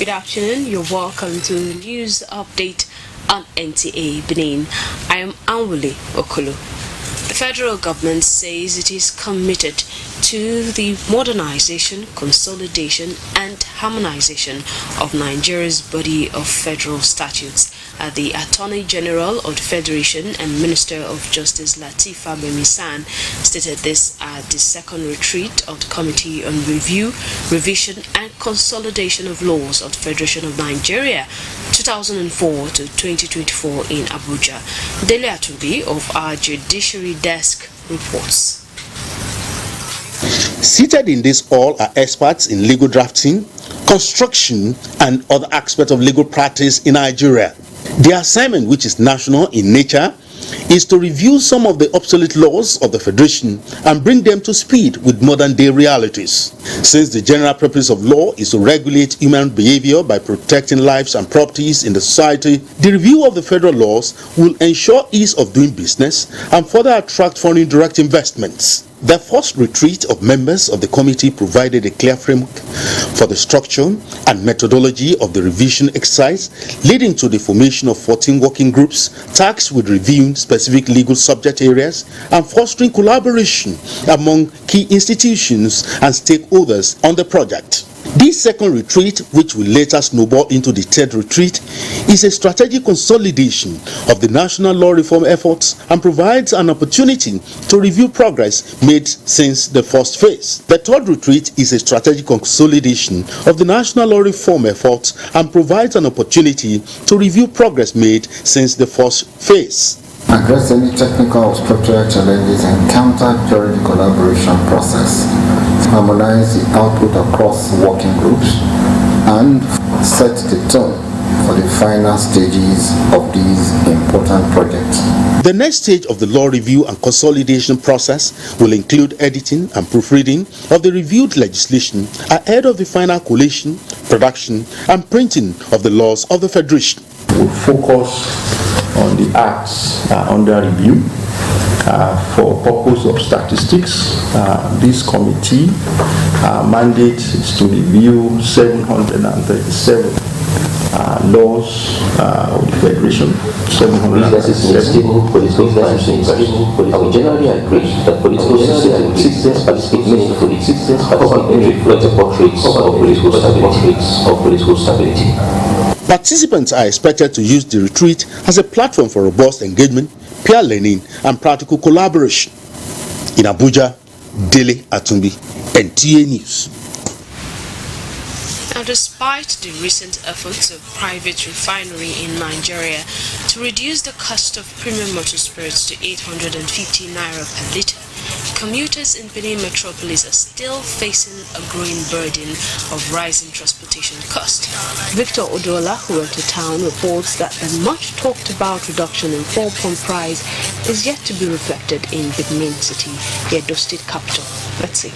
Good afternoon, you're welcome to the news update on NTA Benin. I am Anwule Okolo. The federal government says it is committed to the modernization, consolidation and harmonization of Nigeria's body of federal statutes. The Attorney General of the Federation and Minister of Justice Latifa Bemisan stated this at the second retreat of the Committee on Review, Revision and Consolidation of Laws of the Federation of Nigeria 2004 to 2024 in Abuja. Dele Atumbi of our Judiciary Desk reports. Seated in this hall are experts in legal drafting, construction, and other aspects of legal practice in Nigeria. The assignment, which is national in nature, is to review some of the obsolete laws of the Federation and bring them to speed with modern-day realities. Since the general purpose of law is to regulate human behavior by protecting lives and properties in the society, the review of the federal laws will ensure ease of doing business and further attract foreign direct investments. The first retreat of members of the committee provided a clear framework for the structure and methodology of the revision exercise, leading to the formation of 14 working groups tasked with reviewing specific legal subject areas and fostering collaboration among key institutions and stakeholders on the project. This second retreat, which will later snowball into the third retreat, is a strategic consolidation of the national law reform efforts and provides an opportunity to review progress made since the first phase. The third retreat is a strategic consolidation of the national law reform efforts and provides an opportunity to review progress made since the first phase. Address any technical or structural challenges encountered during the collaboration process, harmonize the output across working groups, and set the tone for the final stages of these important projects. The next stage of the law review and consolidation process will include editing and proofreading of the reviewed legislation ahead of the final collation, production, and printing of the laws of the Federation. We'll focus on the acts under review. For purpose of statistics, this committee mandate is to review 737 laws of the Federation. 737. We generally agree that political systems participate meaningfully in reflecting portraits of political stability. Participants are expected to use the retreat as a platform for robust engagement, peer learning, and practical collaboration. In Abuja, Dele Atumbi, NTA News. Now, despite the recent efforts of private refinery in Nigeria to reduce the cost of premium motor spirits to 850 naira per litre, commuters in Benin metropolis are still facing a growing burden of rising transportation costs. Victor Odola, who went to town, reports that the much talked about reduction in fuel pump price is yet to be reflected in Benin City, the Edo State capital. Let's see.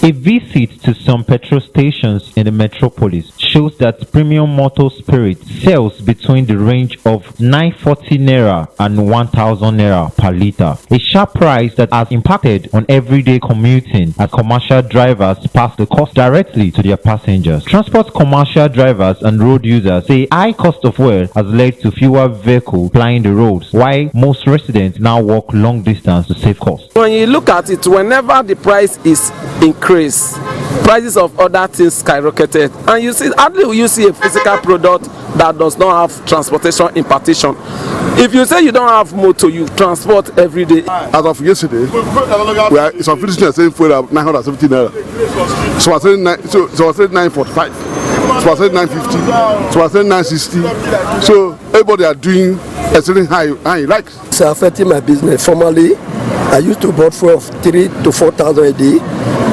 A visit to some petrol stations in the metropolis shows that premium motor spirit sells between the range of 940 naira and 1000 naira per litre, a sharp price that has impacted on everyday commuting as commercial drivers pass the cost directly to their passengers. Transport commercial drivers and road users say high cost of fuel has led to fewer vehicles plying the roads, while most residents now walk long distance to save costs. When you look at it, whenever the price is increased, prices of other things skyrocketed, and you see, hardly will you see a physical product that does not have transportation impartation. If you say you don't have motor, you transport every day. As of yesterday, it's officially saying for 970 naira. So I said 945. So I said 950. So I said 960. So everybody are doing a certain high like. It's affecting my business. Formerly, I used to buy fuel of 3,000 to 4,000 a day,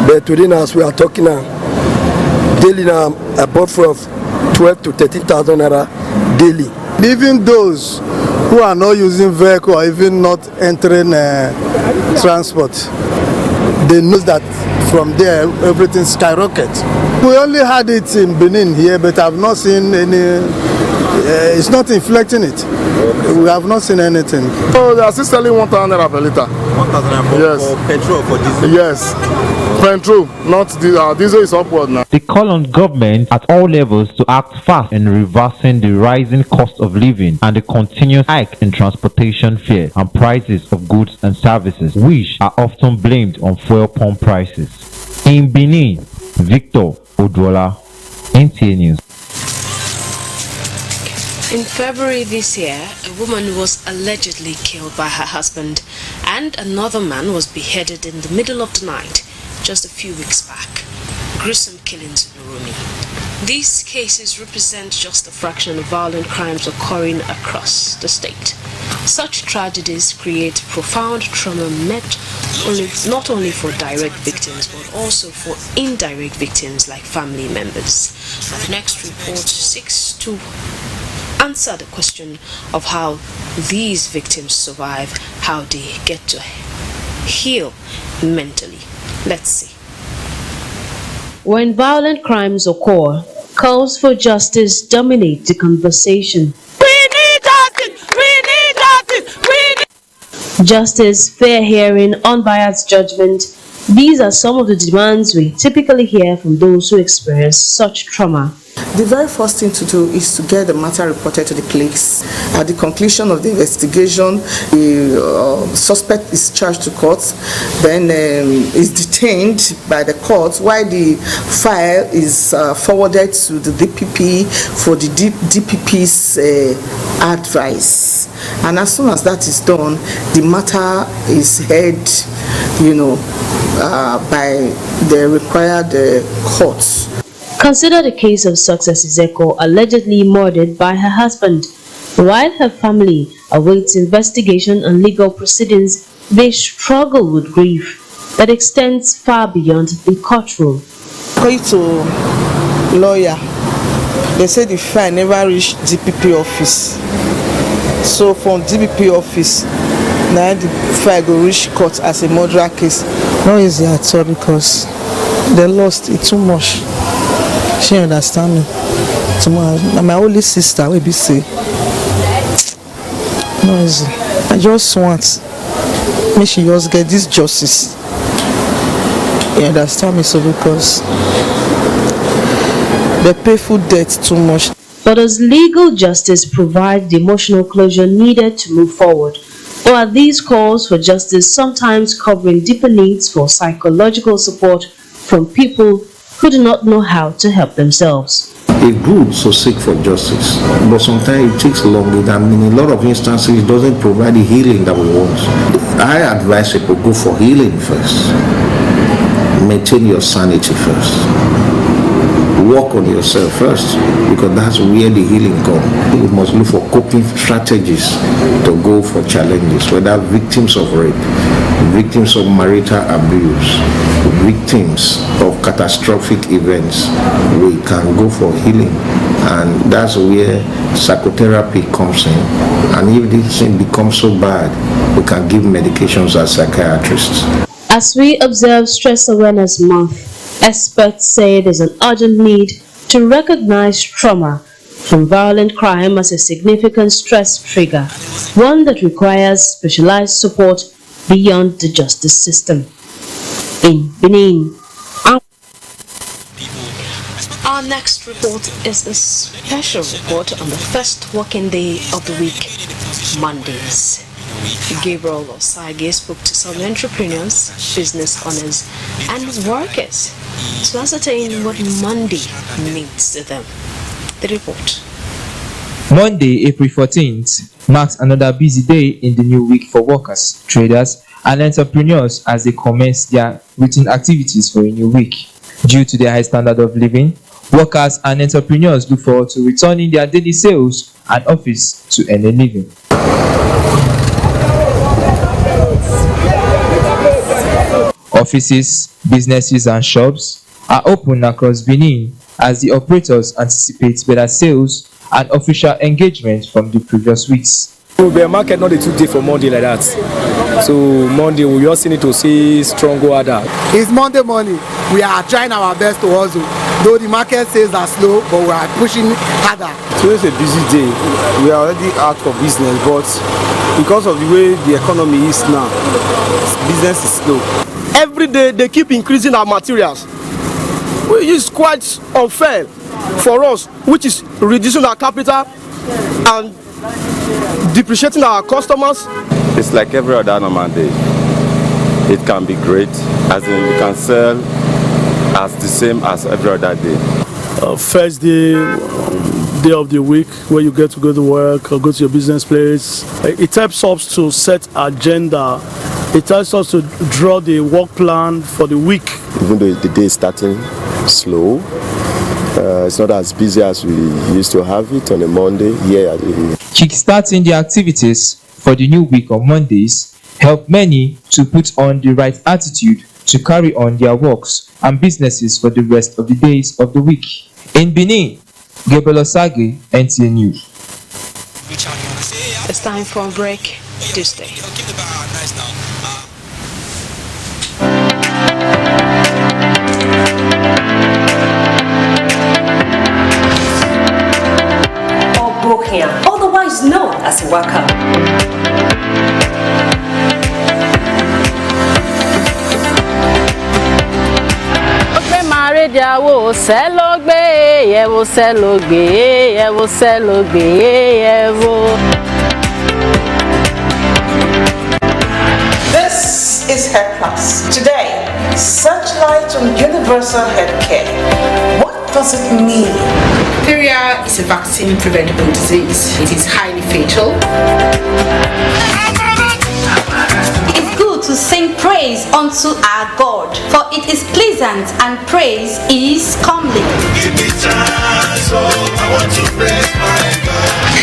but today now, as we are talking now, daily now I bought fuel of 12 to 13,000 naira daily. Even those who are not using vehicle or even not entering transport, they know that from there everything skyrockets. We only had it in Benin here, but I've not seen any It's not inflecting it. We have not seen anything. Oh, they are still selling 1,000 naira per liter. 1,000 naira for petrol, for diesel? Yes. Petrol, not diesel is upward now. They call on government at all levels to act fast in reversing the rising cost of living and the continuous hike in transportation fare and prices of goods and services, which are often blamed on fuel pump prices. In Benin, Victor Odwola, NTA News. In February this year, a woman was allegedly killed by her husband, and another man was beheaded in the middle of the night just a few weeks back. Gruesome killings in Urumi. These cases represent just a fraction of violent crimes occurring across the state. Such tragedies create profound trauma not only for direct victims but also for indirect victims like family members. Our next report seeks to answer the question of how these victims survive, how they get to heal mentally. Let's see. When violent crimes occur, calls for justice dominate the conversation. We need justice! We need justice! We need Justice, fair hearing, unbiased judgment. These are some of the demands we typically hear from those who experience such trauma. The very first thing to do is to get the matter reported to the police. At the conclusion of the investigation, the suspect is charged to court, then is detained by the court while the file is forwarded to the DPP for the DPP's advice. And as soon as that is done, the matter is heard, by the required courts. Consider the case of Success Izeko, allegedly murdered by her husband. While her family awaits investigation and legal proceedings, they struggle with grief that extends far beyond the courtroom. According to lawyer, they say the file never reached DPP office. So from DPP office, now the file go reach court as a murder case. Not easy at all because they lost it too much. She understand me. My only sister will be say, no easy. I just want me she just get this justice. You understand me? So because they pay full debt too much. But does legal justice provide the emotional closure needed to move forward? Or are these calls for justice sometimes covering deeper needs for psychological support from people who do not know how to help themselves? It's good to seek for justice, but sometimes it takes longer than in a lot of instances it doesn't provide the healing that we want. I advise people go for healing first. Maintain your sanity first. Work on yourself first, because that's where the healing comes. We must look for coping strategies to go for challenges, whether victims of rape, victims of marital abuse, victims of catastrophic events. We can go for healing, and that's where psychotherapy comes in. And if this thing becomes so bad, we can give medications as psychiatrists. As we observe Stress Awareness Month, experts say there's an urgent need to recognize trauma from violent crime as a significant stress trigger, one that requires specialized support beyond the justice system. In Benin, our next report is a special report on the first working day of the week, Mondays. Gabriel Osage spoke to some entrepreneurs, business owners, and workers to ascertain what Monday means to them. The report. Monday, April 14th, marks another busy day in the new week for workers, traders, and entrepreneurs as they commence their routine activities for a new week. Due to the high standard of living, workers and entrepreneurs look forward to returning their daily sales and office to earn a living. Offices, businesses, and shops are open across Benin as the operators anticipate better sales and official engagement from the previous weeks. The market not a 2 day for Monday like that. So Monday we just need to see strong order. It's Monday morning. We are trying our best to hustle. Though the market sales are slow, but we are pushing harder to Today's a busy day. We are already out for business, but because of the way the economy is now, business is slow. Every day they keep increasing our materials, which is quite unfair for us, which is reducing our capital and depreciating our customers. It's like every other normal day. It can be great, as in you can sell as the same as every other day. First day of the week where you get to go to work or go to your business place. It helps us to set agenda. It helps us to draw the work plan for the week. Even though the day is starting slow, it's not as busy as we used to have it on a Monday. Kickstarting the activities for the new week on Mondays help many to put on the right attitude to carry on their works and businesses for the rest of the days of the week. In Benin, Gabriel Osage, NTA News. It's time for a break. Do stay. Or otherwise known as Waka. This is Health Plus. Today, searchlight on universal healthcare. What does it mean? Diphtheria is a vaccine-preventable disease. It is highly fatal. It's good to sing praise unto our God, for it is pleasant and praise is comely.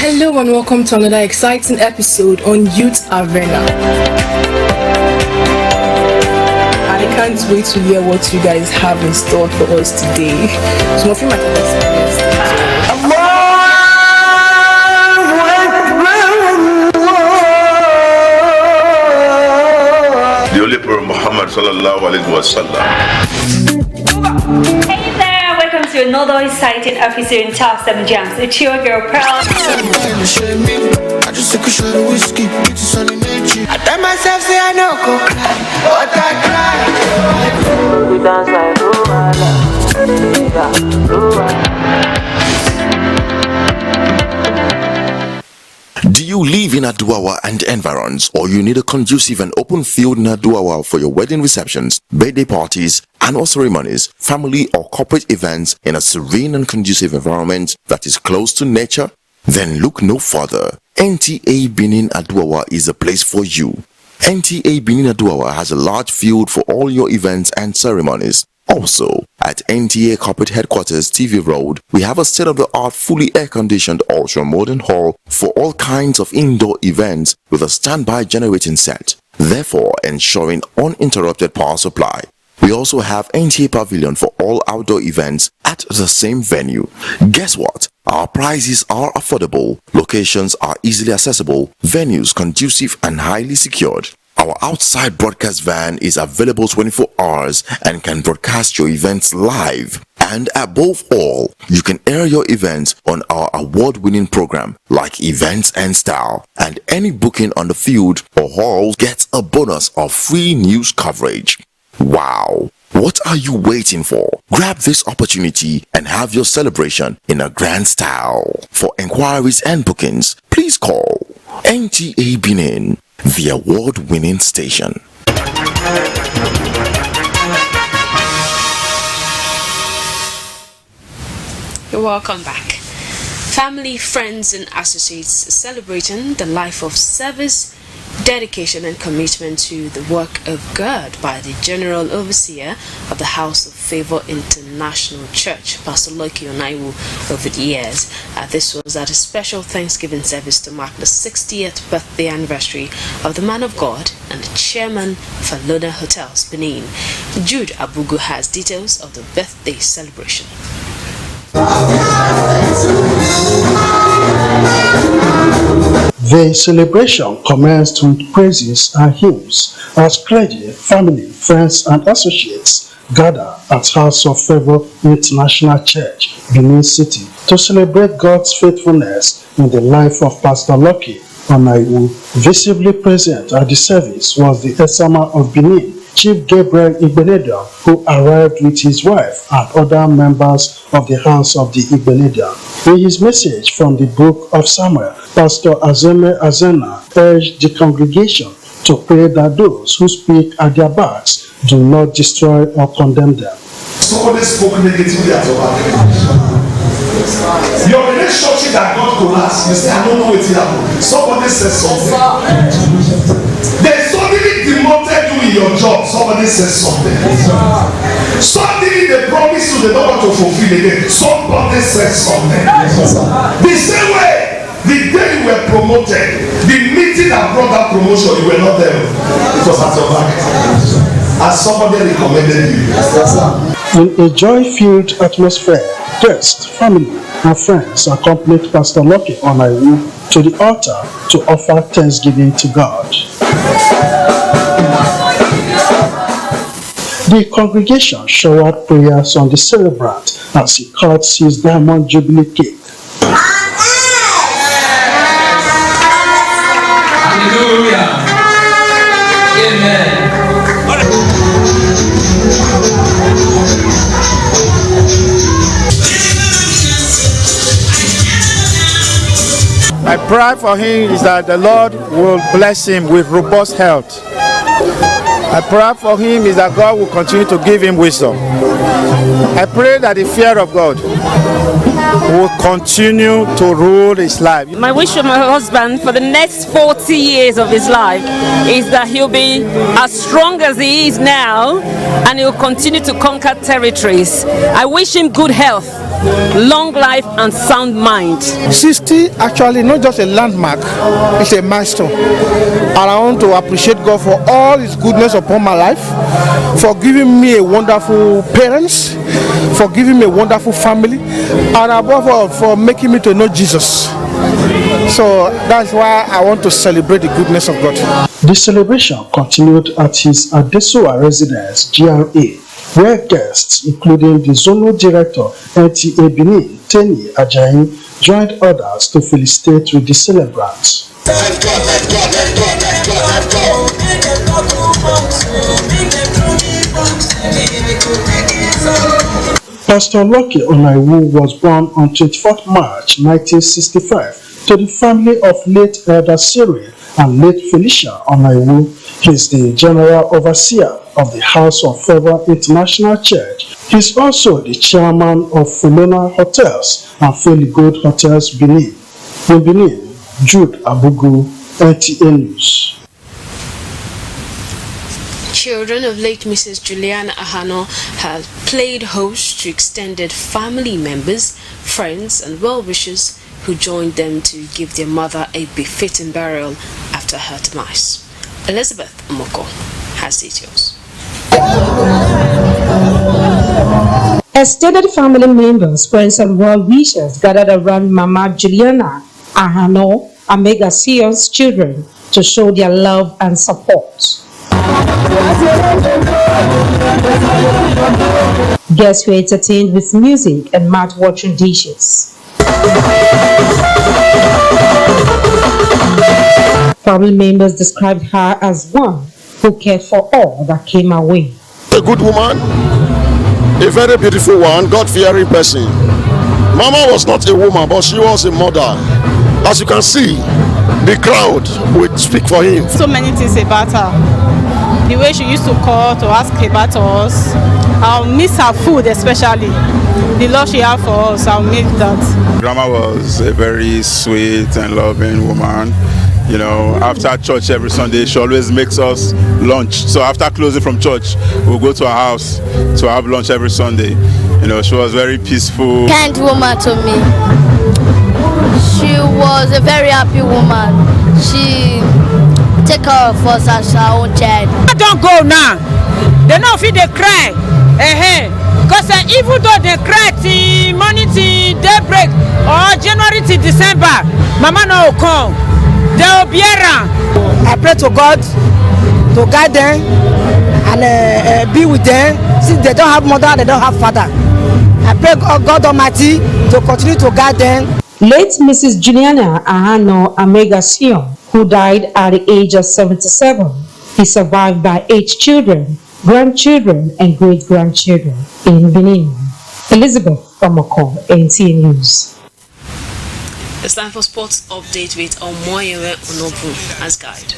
Hello and welcome to another exciting episode on Youth Arena. I can't wait to hear what you guys have in store for us today. Some of you might have experienced it. The Holy Prophet Muhammad sallallahu alaihi wasallam. Hey there, welcome to another exciting episode in Top 7 Jams. It's your girl Pearl. I just took a shot of whiskey, I tell myself say I know go cry, but I cry. We dance like Do you live in Aduawa and environs, or you need a conducive and open field in Aduawa for your wedding receptions, birthday parties, annual ceremonies, family or corporate events in a serene and conducive environment that is close to nature? Then look no further. NTA Benin Aduawa is a place for you. NTA Benin Aduawa has a large field for all your events and ceremonies. Also, at NTA Corporate Headquarters TV Road, we have a state-of-the-art fully air-conditioned ultra-modern hall for all kinds of indoor events with a standby generating set, therefore ensuring uninterrupted power supply. We also have NTA Pavilion for all outdoor events at the same venue. Guess what? Our prices are affordable, locations are easily accessible, venues conducive and highly secured. Our outside broadcast van is available 24 hours and can broadcast your events live. And above all, you can air your events on our award-winning program like Events and Style. And any booking on the field or hall gets a bonus of free news coverage. Wow! What are you waiting for? Grab this opportunity and have your celebration in a grand style. For inquiries and bookings, please call NTA Benin, the award-winning station. You're welcome back. Family, friends and associates celebrating the life of service, dedication and commitment to the work of God by the General Overseer of the House of Favor International Church, Pastor Loki Onaiwu, over the years. This was at a special Thanksgiving service to mark the 60th birthday anniversary of the man of God and the chairman for Luna Hotels, Benin. Jude Abugu has details of the birthday celebration. The celebration commenced with praises and hymns as clergy, family, friends, and associates gather at House of Favour International Church, Benin City, to celebrate God's faithfulness in the life of Pastor Lucky Onaiwu. Visibly present at the service was the Esama of Benin, Chief Gabriel Igbenedion, who arrived with his wife and other members of the House of the Igbenedion. In his message from the book of Samuel, Pastor Azeme Azena urged the congregation to pray that those who speak at their backs do not destroy or condemn them. Somebody spoke negatively at your relationship that God collapsed, you say, I don't know what happened. Somebody says something. There's somebody demoted you in your job. Somebody says something. Suddenly they promise you they don't want to fulfill again. Somebody says something. The same way, the day you were promoted, the meeting that brought that promotion, you were not there. It was at your back. As somebody recommended you. In a joy-filled atmosphere, guests, family, and friends accompanied Pastor Lucky Onaiwu to the altar to offer thanksgiving to God. The congregation showered prayers on the celebrant as he cut his Diamond Jubilee cake. Hallelujah. Amen. My prayer for him is that the Lord will bless him with robust health. My prayer for him is that God will continue to give him wisdom. I pray that the fear of God will continue to rule his life. My wish for my husband for the next 40 years of his life is that he'll be as strong as he is now and he'll continue to conquer territories. I wish him good health, long life and sound mind. 60 actually not just a landmark, it's a milestone. And I want to appreciate God for all his goodness upon my life, for giving me a wonderful parents, for giving me a wonderful family, and above all for making me to know Jesus. So that's why I want to celebrate the goodness of God. The celebration continued at his Adesoa residence, GRA, where guests, including the Zonal Director, NTA Benin, Teni Ajayi, joined others to felicitate with the celebrants. Pastor Lucky Onaiwu was born on 24th March 1965 to the family of late Elder Cyril and late Felicia Onaiwu. He is the General Overseer of the House of Favour International Church. He is also the Chairman of Fulona Hotels and Feligold Hotels Benin. In Benin, Jude Abugu, NTA News. Children of late Mrs. Juliana Ahano have played host to extended family members, friends and well-wishers who joined them to give their mother a befitting burial after her demise. Elizabeth Moko has details. Extended family members, friends and well-wishers gathered around Mama Juliana Ahano and Mega Sion's children to show their love and support. Guests were entertained with music and mouth-watering dishes. Family members described her as one who cared for all that came her way. A good woman, a very beautiful one, God-fearing person. Mama was not a woman, but she was a mother. As you can see, the crowd would speak for him. So many things about her. The way she used to call to ask about us. I'll miss her food especially. The love she had for us, I'll miss that. Grandma was a very sweet and loving woman. You know, after church every Sunday, she always makes us lunch. So after closing from church, we'll go to her house to have lunch every Sunday. You know, she was very peaceful. Kind woman to me. She was a very happy woman. She take care of us as her own child. I don't go now. They know if they cry. Because even though they cry till morning till daybreak or January till December, Mama no come. they will bear am. I pray to God to guide them and be with them. Since they don't have mother, they don't have father. I pray God Almighty to continue to guide them. Late Mrs. Juliana Ahano Amega, who died at the age of 77, is survived by 8 children, grandchildren, and great-grandchildren in Benin. Elizabeth Omoko, NTA News. It's time for sports update with Omoyewe Onobu as guide.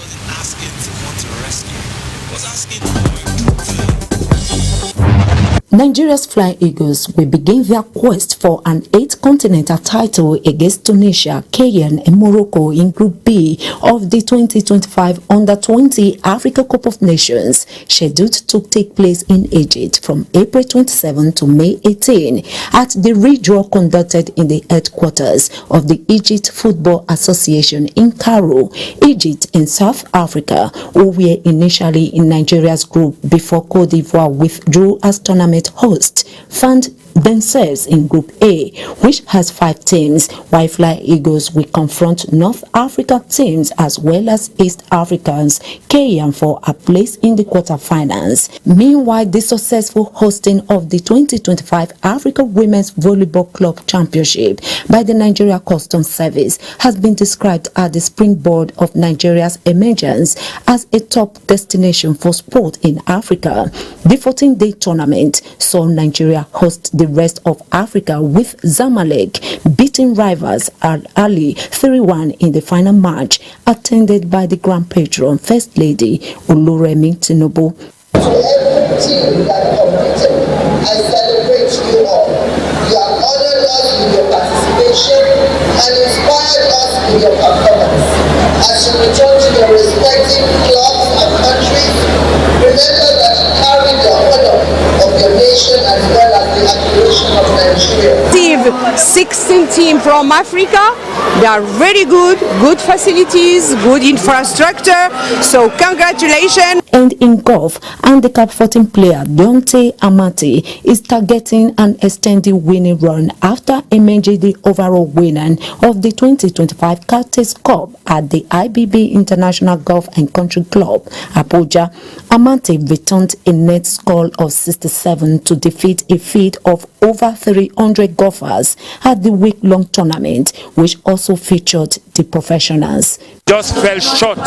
Nigeria's Flying Eagles will begin their quest for an 8th continental title against Tunisia, Kenya and Morocco in Group B of the 2025 Under-20 Africa Cup of Nations, scheduled to take place in Egypt from April 27 to May 18 at the redraw conducted in the headquarters of the Egypt Football Association in Cairo, Egypt and South Africa, who were initially in Nigeria's group before Cote d'Ivoire withdrew as tournament host, found themselves in Group A, which has 5 teams, while Fly Eagles will confront North Africa teams as well as East Africans, Kenya, for a place in the quarterfinals. Meanwhile, the successful hosting of the 2025 Africa Women's Volleyball Club Championship by the Nigeria Customs Service has been described as the springboard of Nigeria's emergence as a top destination for sport in Africa. The 14-day tournament saw Nigeria host the rest of Africa, with Zamalek beating rivals Al Ali 3-1 in the final match, attended by the Grand Patron First Lady Oluremi Tinubu. To every team that competed, I celebrate you all. You have honored us with your participation and inspired us with your performance. As you return to your respective clubs and countries, remember that you carry the honor of your nation as well as the aspiration of Nigeria. 16 team from Africa. They are very good facilities, good infrastructure. So congratulations. And in golf, handicap 14 player Deontay Amati is targeting an extended winning run after emerging the overall winner of the 2025 Curtis Cup at the IBB International Golf and Country Club, Abuja. Amati returned a net score of 67 to defeat a field of over 300 golfers at the week-long tournament, which also featured the professionals. Just fell short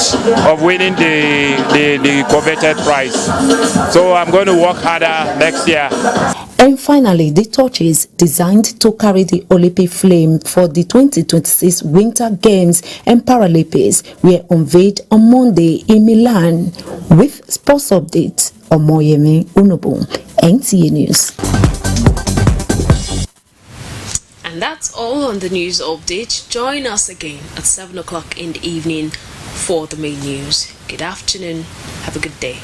of winning the coveted prize. So I'm going to work harder next year. And finally, the torches designed to carry the Olympic flame for the 2026 Winter Games and Paralympics were unveiled on Monday in Milan. With sports updates, Omoyemi Unobu, NTA News. And that's all on the news update. Join us again at 7 o'clock in the evening for the main news. Good afternoon. Have a good day.